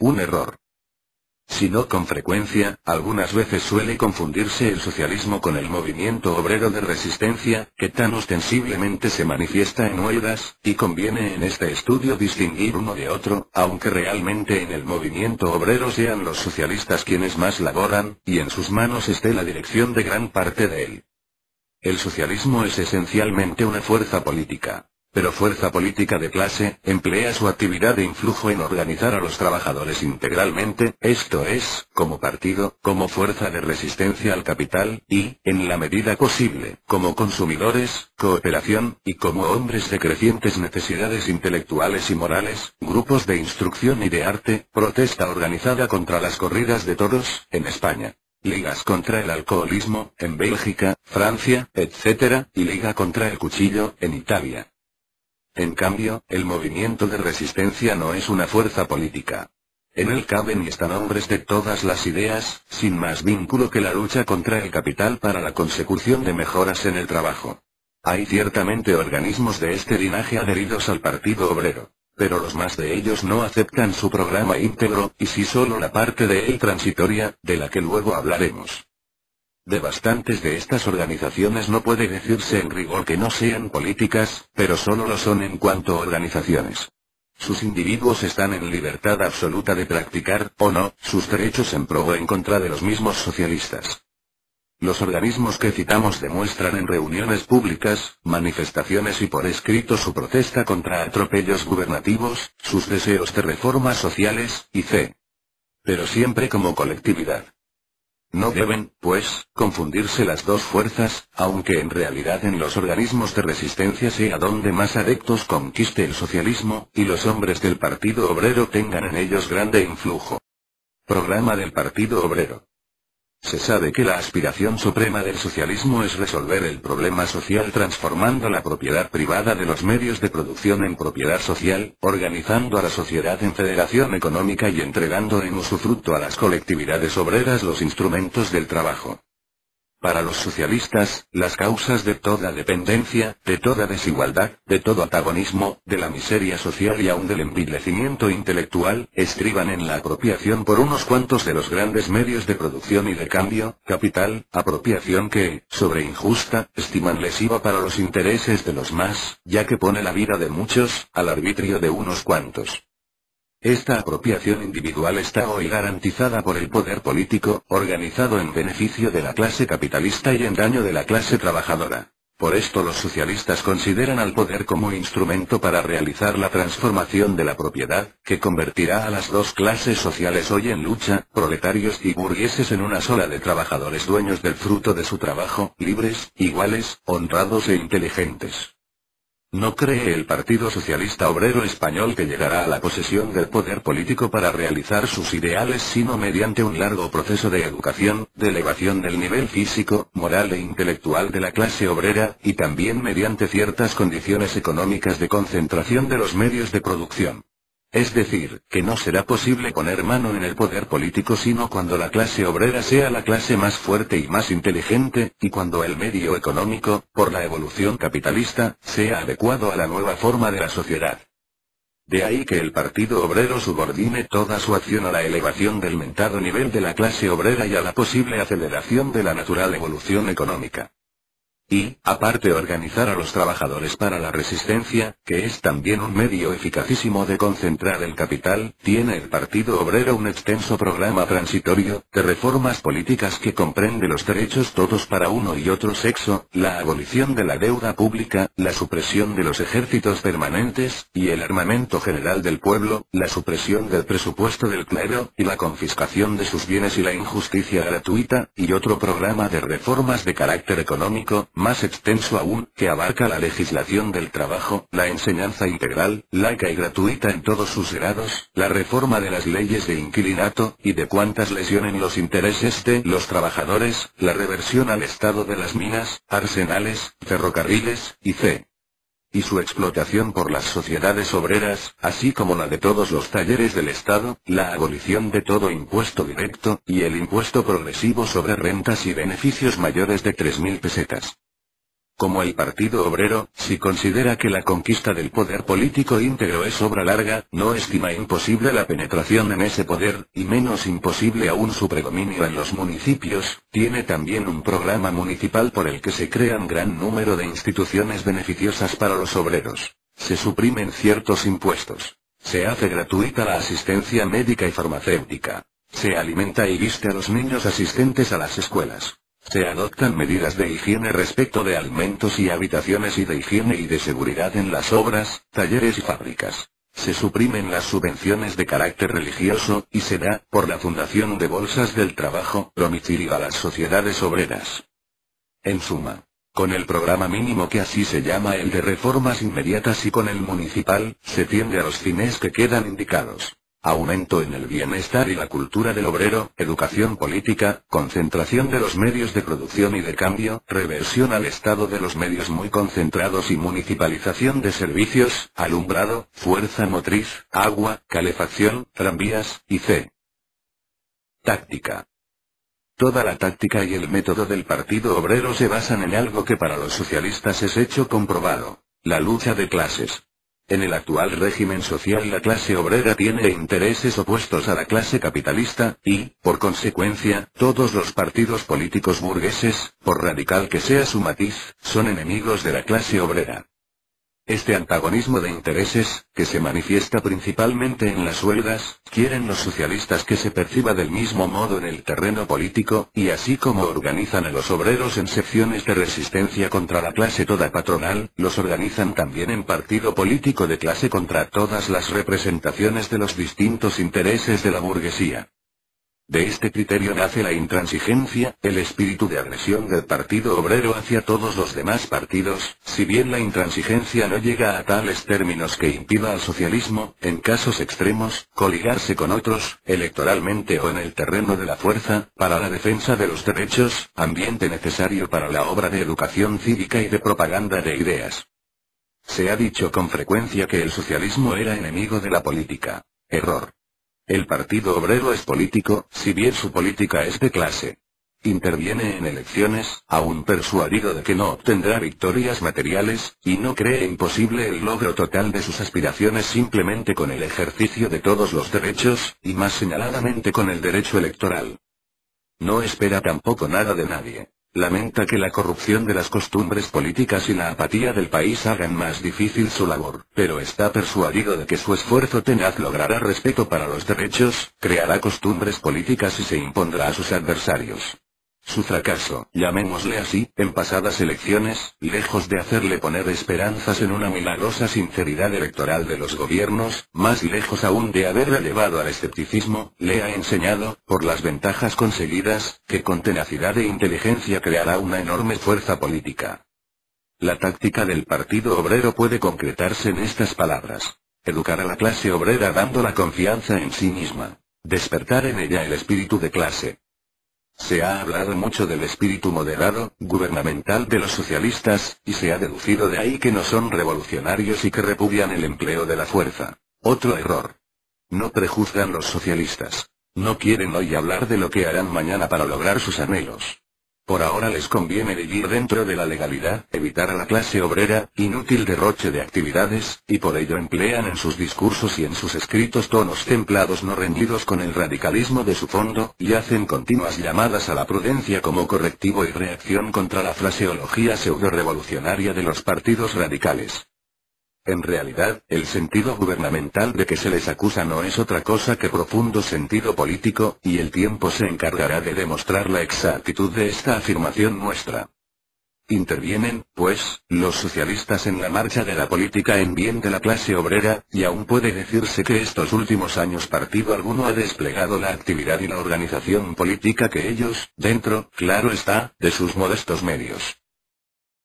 Un error. Si no con frecuencia, algunas veces suele confundirse el socialismo con el movimiento obrero de resistencia, que tan ostensiblemente se manifiesta en huelgas, y conviene en este estudio distinguir uno de otro, aunque realmente en el movimiento obrero sean los socialistas quienes más laboran, y en sus manos esté la dirección de gran parte de él. El socialismo es esencialmente una fuerza política. Pero fuerza política de clase, emplea su actividad de influjo en organizar a los trabajadores integralmente, esto es, como partido, como fuerza de resistencia al capital, y, en la medida posible, como consumidores, cooperación, y como hombres de crecientes necesidades intelectuales y morales, grupos de instrucción y de arte, protesta organizada contra las corridas de toros, en España. Ligas contra el alcoholismo, en Bélgica, Francia, etc., y liga contra el cuchillo, en Italia. En cambio, el movimiento de resistencia no es una fuerza política. En él caben y están hombres de todas las ideas, sin más vínculo que la lucha contra el capital para la consecución de mejoras en el trabajo. Hay ciertamente organismos de este linaje adheridos al Partido Obrero, pero los más de ellos no aceptan su programa íntegro, y sí solo la parte de él transitoria, de la que luego hablaremos. De bastantes de estas organizaciones no puede decirse en rigor que no sean políticas, pero solo lo son en cuanto a organizaciones. Sus individuos están en libertad absoluta de practicar, o no, sus derechos en pro o en contra de los mismos socialistas. Los organismos que citamos demuestran en reuniones públicas, manifestaciones y por escrito su protesta contra atropellos gubernativos, sus deseos de reformas sociales, y c. Pero siempre como colectividad. No deben, pues, confundirse las dos fuerzas, aunque en realidad en los organismos de resistencia sea donde más adeptos conquiste el socialismo, y los hombres del Partido Obrero tengan en ellos grande influjo. Programa del Partido Obrero. Se sabe que la aspiración suprema del socialismo es resolver el problema social transformando la propiedad privada de los medios de producción en propiedad social, organizando a la sociedad en federación económica y entregando en usufructo a las colectividades obreras los instrumentos del trabajo. Para los socialistas, las causas de toda dependencia, de toda desigualdad, de todo antagonismo, de la miseria social y aun del envilecimiento intelectual, estriban en la apropiación por unos cuantos de los grandes medios de producción y de cambio, capital, apropiación que, sobre injusta, estiman lesiva para los intereses de los más, ya que pone la vida de muchos, al arbitrio de unos cuantos. Esta apropiación individual está hoy garantizada por el poder político, organizado en beneficio de la clase capitalista y en daño de la clase trabajadora. Por esto los socialistas consideran al poder como instrumento para realizar la transformación de la propiedad, que convertirá a las dos clases sociales hoy en lucha, proletarios y burgueses en una sola de trabajadores dueños del fruto de su trabajo, libres, iguales, honrados e inteligentes. No cree el Partido Socialista Obrero Español que llegará a la posesión del poder político para realizar sus ideales sino mediante un largo proceso de educación, de elevación del nivel físico, moral e intelectual de la clase obrera, y también mediante ciertas condiciones económicas de concentración de los medios de producción. Es decir, que no será posible poner mano en el poder político sino cuando la clase obrera sea la clase más fuerte y más inteligente, y cuando el medio económico, por la evolución capitalista, sea adecuado a la nueva forma de la sociedad. De ahí que el Partido Obrero subordine toda su acción a la elevación del mentado nivel de la clase obrera y a la posible aceleración de la natural evolución económica. Y, aparte organizar a los trabajadores para la resistencia, que es también un medio eficacísimo de concentrar el capital, tiene el Partido Obrero un extenso programa transitorio, de reformas políticas que comprende los derechos todos para uno y otro sexo, la abolición de la deuda pública, la supresión de los ejércitos permanentes, y el armamento general del pueblo, la supresión del presupuesto del clero, y la confiscación de sus bienes y la injusticia gratuita, y otro programa de reformas de carácter económico, más extenso aún, que abarca la legislación del trabajo, la enseñanza integral, laica y gratuita en todos sus grados, la reforma de las leyes de inquilinato, y de cuantas lesionen los intereses de los trabajadores, la reversión al estado de las minas, arsenales, ferrocarriles, y su explotación por las sociedades obreras, así como la de todos los talleres del Estado, la abolición de todo impuesto directo, y el impuesto progresivo sobre rentas y beneficios mayores de 3.000 pesetas. Como el Partido Obrero, si considera que la conquista del poder político íntegro es obra larga, no estima imposible la penetración en ese poder, y menos imposible aún su predominio en los municipios, tiene también un programa municipal por el que se crean gran número de instituciones beneficiosas para los obreros. Se suprimen ciertos impuestos. Se hace gratuita la asistencia médica y farmacéutica. Se alimenta y viste a los niños asistentes a las escuelas. Se adoptan medidas de higiene respecto de alimentos y habitaciones y de higiene y de seguridad en las obras, talleres y fábricas. Se suprimen las subvenciones de carácter religioso, y se da, por la fundación de bolsas del trabajo, domicilio a las sociedades obreras. En suma, con el programa mínimo que así se llama el de reformas inmediatas y con el municipal, se tiende a los fines que quedan indicados. Aumento en el bienestar y la cultura del obrero, educación política, concentración de los medios de producción y de cambio, reversión al estado de los medios muy concentrados y municipalización de servicios, alumbrado, fuerza motriz, agua, calefacción, tranvías, y c. Táctica. Toda la táctica y el método del Partido Obrero se basan en algo que para los socialistas es hecho comprobado: la lucha de clases. En el actual régimen social la clase obrera tiene intereses opuestos a la clase capitalista, y, por consecuencia, todos los partidos políticos burgueses, por radical que sea su matiz, son enemigos de la clase obrera. Este antagonismo de intereses, que se manifiesta principalmente en las huelgas, quieren los socialistas que se perciba del mismo modo en el terreno político, y así como organizan a los obreros en secciones de resistencia contra la clase toda patronal, los organizan también en partido político de clase contra todas las representaciones de los distintos intereses de la burguesía. De este criterio nace la intransigencia, el espíritu de agresión del Partido Obrero hacia todos los demás partidos, si bien la intransigencia no llega a tales términos que impida al socialismo, en casos extremos, coligarse con otros, electoralmente o en el terreno de la fuerza, para la defensa de los derechos, ambiente necesario para la obra de educación cívica y de propaganda de ideas. Se ha dicho con frecuencia que el socialismo era enemigo de la política. Error. El Partido Obrero es político, si bien su política es de clase. Interviene en elecciones, aún persuadido de que no obtendrá victorias materiales, y no cree imposible el logro total de sus aspiraciones simplemente con el ejercicio de todos los derechos, y más señaladamente con el derecho electoral. No espera tampoco nada de nadie. Lamenta que la corrupción de las costumbres políticas y la apatía del país hagan más difícil su labor, pero está persuadido de que su esfuerzo tenaz logrará respeto para los derechos, creará costumbres políticas y se impondrá a sus adversarios. Su fracaso, llamémosle así, en pasadas elecciones, lejos de hacerle poner esperanzas en una milagrosa sinceridad electoral de los gobiernos, más lejos aún de haberle llevado al escepticismo, le ha enseñado, por las ventajas conseguidas, que con tenacidad e inteligencia creará una enorme fuerza política. La táctica del Partido Obrero puede concretarse en estas palabras: educar a la clase obrera dándola confianza en sí misma. Despertar en ella el espíritu de clase. Se ha hablado mucho del espíritu moderado, gubernamental de los socialistas, y se ha deducido de ahí que no son revolucionarios y que repudian el empleo de la fuerza. Otro error. No prejuzgan los socialistas. No quieren hoy hablar de lo que harán mañana para lograr sus anhelos. Por ahora les conviene vivir dentro de la legalidad, evitar a la clase obrera, inútil derroche de actividades, y por ello emplean en sus discursos y en sus escritos tonos templados no reñidos con el radicalismo de su fondo, y hacen continuas llamadas a la prudencia como correctivo y reacción contra la fraseología pseudo-revolucionaria de los partidos radicales. En realidad, el sentido gubernamental de que se les acusa no es otra cosa que profundo sentido político, y el tiempo se encargará de demostrar la exactitud de esta afirmación nuestra. Intervienen, pues, los socialistas en la marcha de la política en bien de la clase obrera, y aún puede decirse que estos últimos años partido alguno ha desplegado la actividad y la organización política que ellos, dentro, claro está, de sus modestos medios,